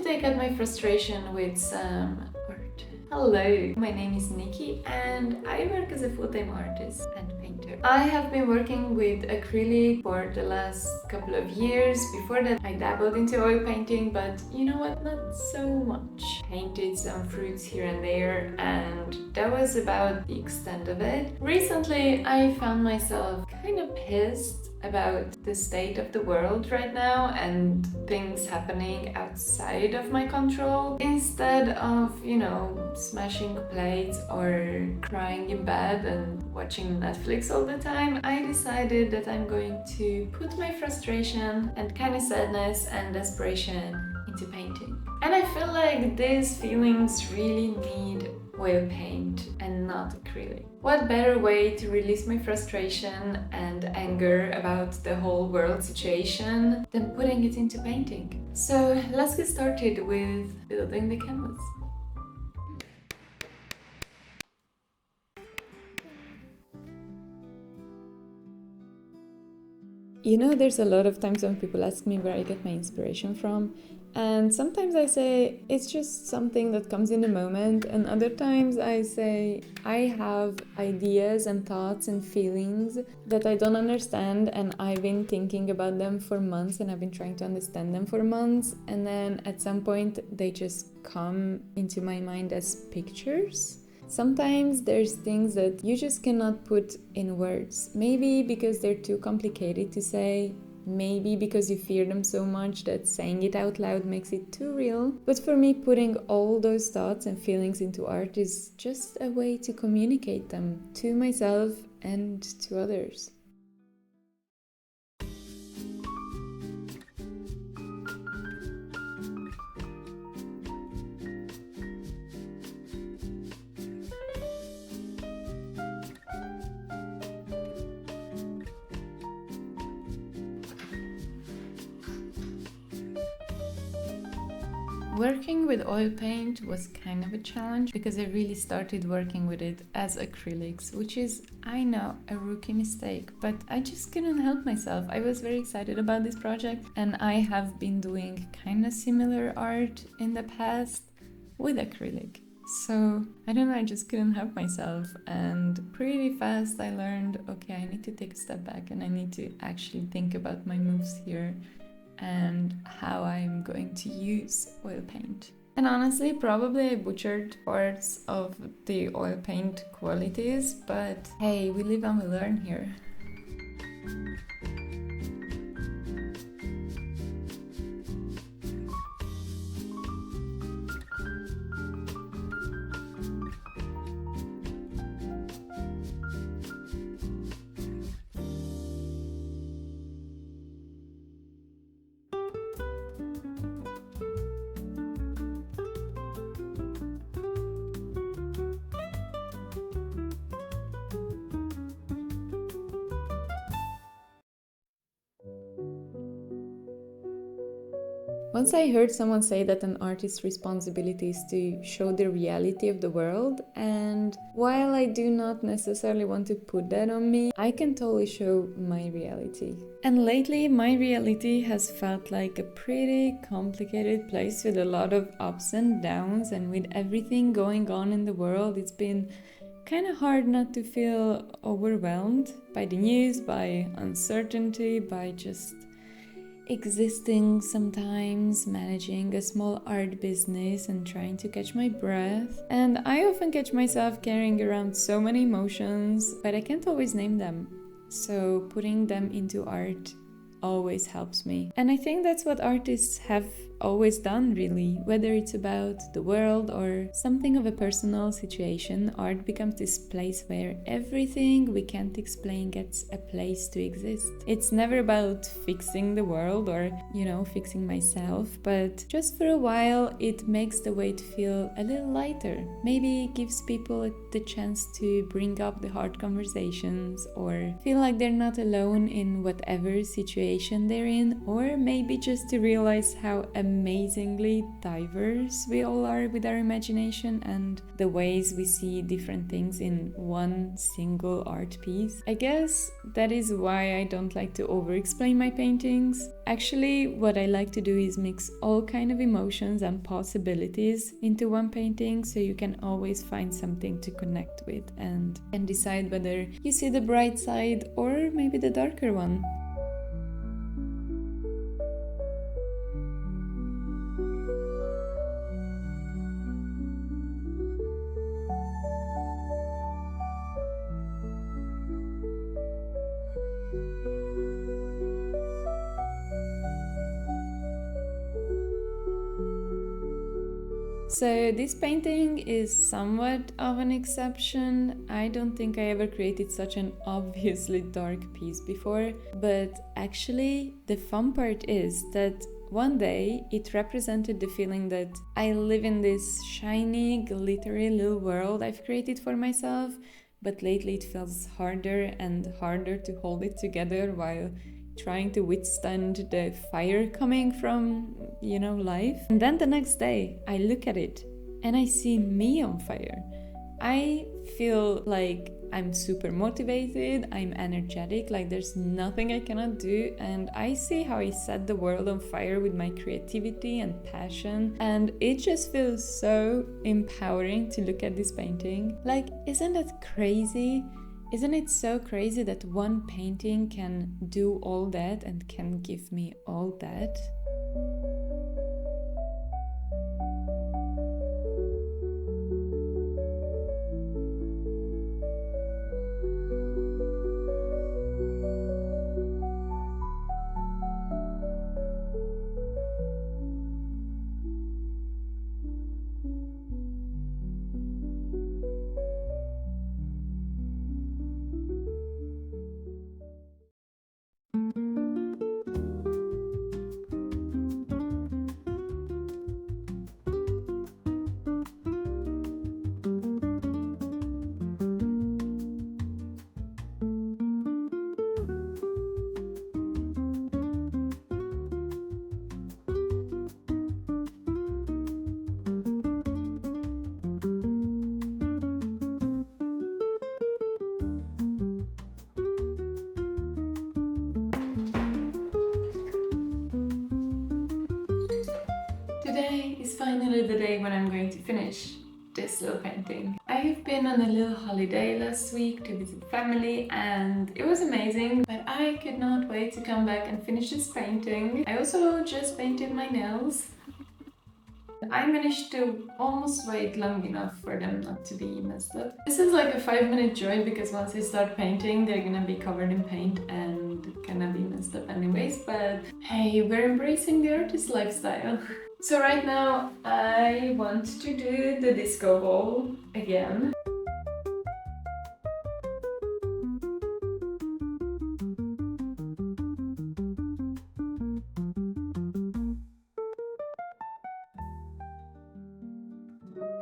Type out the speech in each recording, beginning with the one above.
to take out my frustration with some art. Hello, my name is Nikki and I work as a full-time artist and painter. I have been working with acrylic for the last couple of years. Before that I dabbled into oil painting, but you know what, not so much. Painted some fruits here and there and that was about the extent of it. Recently I found myself kind of pissed about the state of the world right now and things happening outside of my control. Instead of, smashing plates or crying in bed and watching Netflix all the time, I decided that I'm going to put my frustration and kind of sadness and desperation into painting. And I feel like these feelings really need oil paint and not acrylic. What better way to release my frustration and anger about the whole world situation than putting it into painting? So let's get started with building the canvas. There's a lot of times when people ask me where I get my inspiration from, and sometimes I say it's just something that comes in the moment, and other times I say I have ideas and thoughts and feelings that I don't understand, and I've been thinking about them for months and I've been trying to understand them for months, and then at some point they just come into my mind as pictures. Sometimes there's things that you just cannot put in words. Maybe because they're too complicated to say, maybe because you fear them so much that saying it out loud makes it too real. But for me, putting all those thoughts and feelings into art is just a way to communicate them to myself and to others. Working with oil paint was kind of a challenge because I really started working with it as acrylics, which is, I know, a rookie mistake, but I just couldn't help myself. I was very excited about this project and I have been doing kind of similar art in the past with acrylic. So, I don't know, I just couldn't help myself, and pretty fast I learned, okay, I need to take a step back and I need to actually think about my moves here and how I'm going to use oil paint. And honestly, probably I butchered parts of the oil paint qualities, but hey, we live and we learn here. Once I heard someone say that an artist's responsibility is to show the reality of the world, and while I do not necessarily want to put that on me, I can totally show my reality. And lately, my reality has felt like a pretty complicated place with a lot of ups and downs, and with everything going on in the world, it's been kind of hard not to feel overwhelmed by the news, by uncertainty, by just existing sometimes, managing a small art business and trying to catch my breath. And I often catch myself carrying around so many emotions, but I can't always name them. So putting them into art always helps me. And I think that's what artists have always done, really. Whether it's about the world or something of a personal situation, art becomes this place where everything we can't explain gets a place to exist. It's never about fixing the world or, fixing myself, but just for a while it makes the weight feel a little lighter. Maybe it gives people the chance to bring up the hard conversations or feel like they're not alone in whatever situation they're in, or maybe just to realize how amazing amazingly diverse we all are with our imagination and the ways we see different things in one single art piece. I guess that is why I don't like to over-explain my paintings. Actually, what I like to do is mix all kind of emotions and possibilities into one painting, so you can always find something to connect with and decide whether you see the bright side or maybe the darker one. So this painting is somewhat of an exception. I don't think I ever created such an obviously dark piece before, but actually the fun part is that one day it represented the feeling that I live in this shiny, glittery little world I've created for myself, but lately it feels harder and harder to hold it together while trying to withstand the fire coming from, life. And then the next day, I look at it and I see me on fire. I feel like I'm super motivated, I'm energetic, like there's nothing I cannot do, and I see how I set the world on fire with my creativity and passion, and it just feels so empowering to look at this painting. Like, isn't that crazy? Isn't it so crazy that one painting can do all that and can give me all that? Today is finally the day when I'm going to finish this little painting. I have been on a little holiday last week to visit family and it was amazing, but I could not wait to come back and finish this painting. I also just painted my nails. I managed to almost wait long enough for them not to be messed up. This is like a 5-minute joy because once I start painting they're gonna be covered in paint and gonna be messed up anyways, but hey, we're embracing the artist lifestyle. So right now I want to do the disco ball again.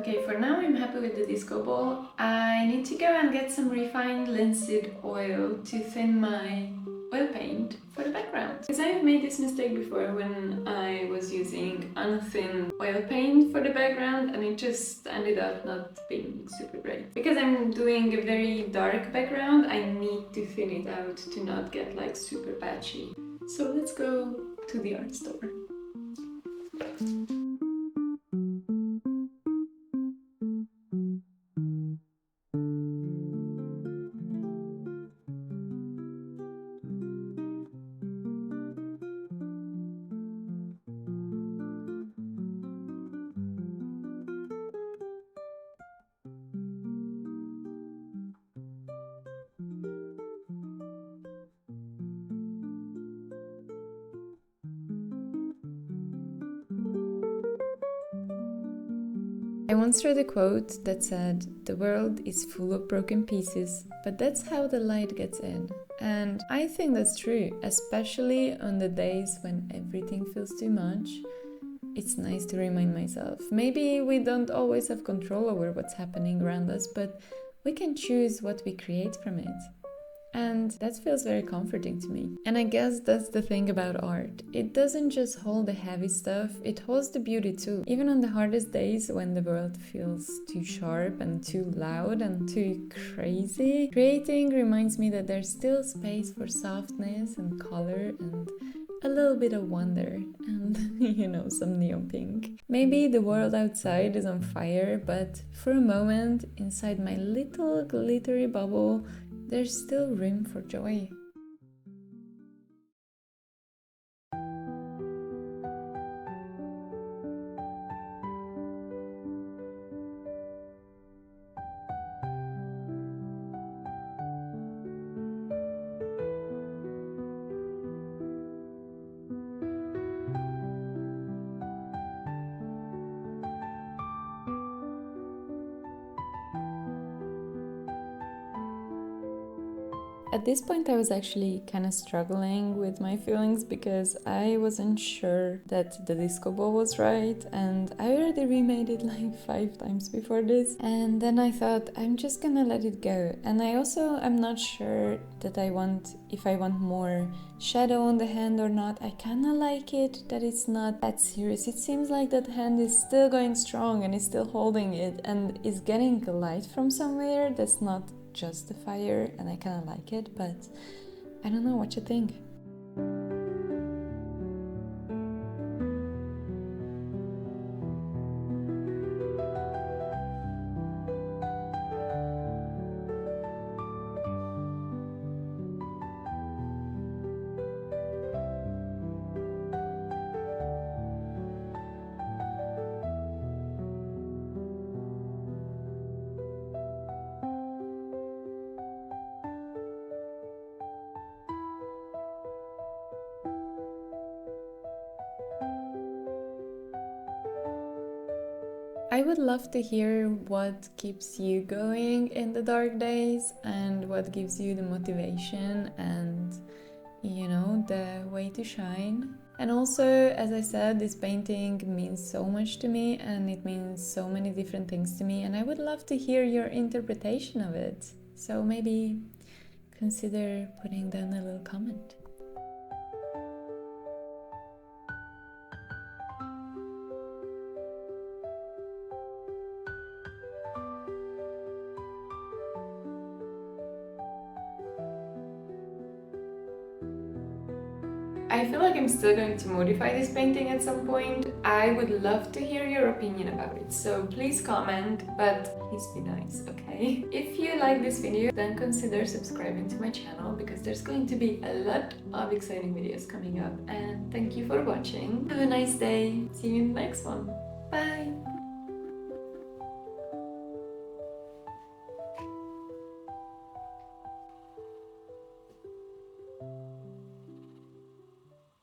Okay, for now I'm happy with the disco ball. I need to go and get some refined linseed oil to thin my oil paint for the background. Because I've made this mistake before when I was using unthin oil paint for the background and it just ended up not being super great. Because I'm doing a very dark background, I need to thin it out to not get like super patchy. So let's go to the art store. I once read a quote that said, "The world is full of broken pieces, but that's how the light gets in." And I think that's true, especially on the days when everything feels too much. It's nice to remind myself. Maybe we don't always have control over what's happening around us, but we can choose what we create from it. And that feels very comforting to me. And I guess that's the thing about art. It doesn't just hold the heavy stuff, it holds the beauty too. Even on the hardest days when the world feels too sharp and too loud and too crazy, creating reminds me that there's still space for softness and color and a little bit of wonder and, some neon pink. Maybe the world outside is on fire, but for a moment, inside my little glittery bubble, there's still room for joy. At this point, I was actually kind of struggling with my feelings because I wasn't sure that the disco ball was right, and I already remade it like 5 times before this. And then I thought, I'm just gonna let it go. And I'm not sure that if I want more shadow on the hand or not. I kind of like it that it's not that serious. It seems like that hand is still going strong and is still holding it and is getting light from somewhere that's not just the fire, and I kind of like it, but I don't know what you think. I would love to hear what keeps you going in the dark days and what gives you the motivation and, the way to shine. And also, as I said, this painting means so much to me and it means so many different things to me, and I would love to hear your interpretation of it. So maybe consider putting down a little comment. I feel like I'm still going to modify this painting at some point. I would love to hear your opinion about it, so please comment, but please be nice, okay? If you like this video, then consider subscribing to my channel because there's going to be a lot of exciting videos coming up, and thank you for watching. Have a nice day. See you in the next one. Bye!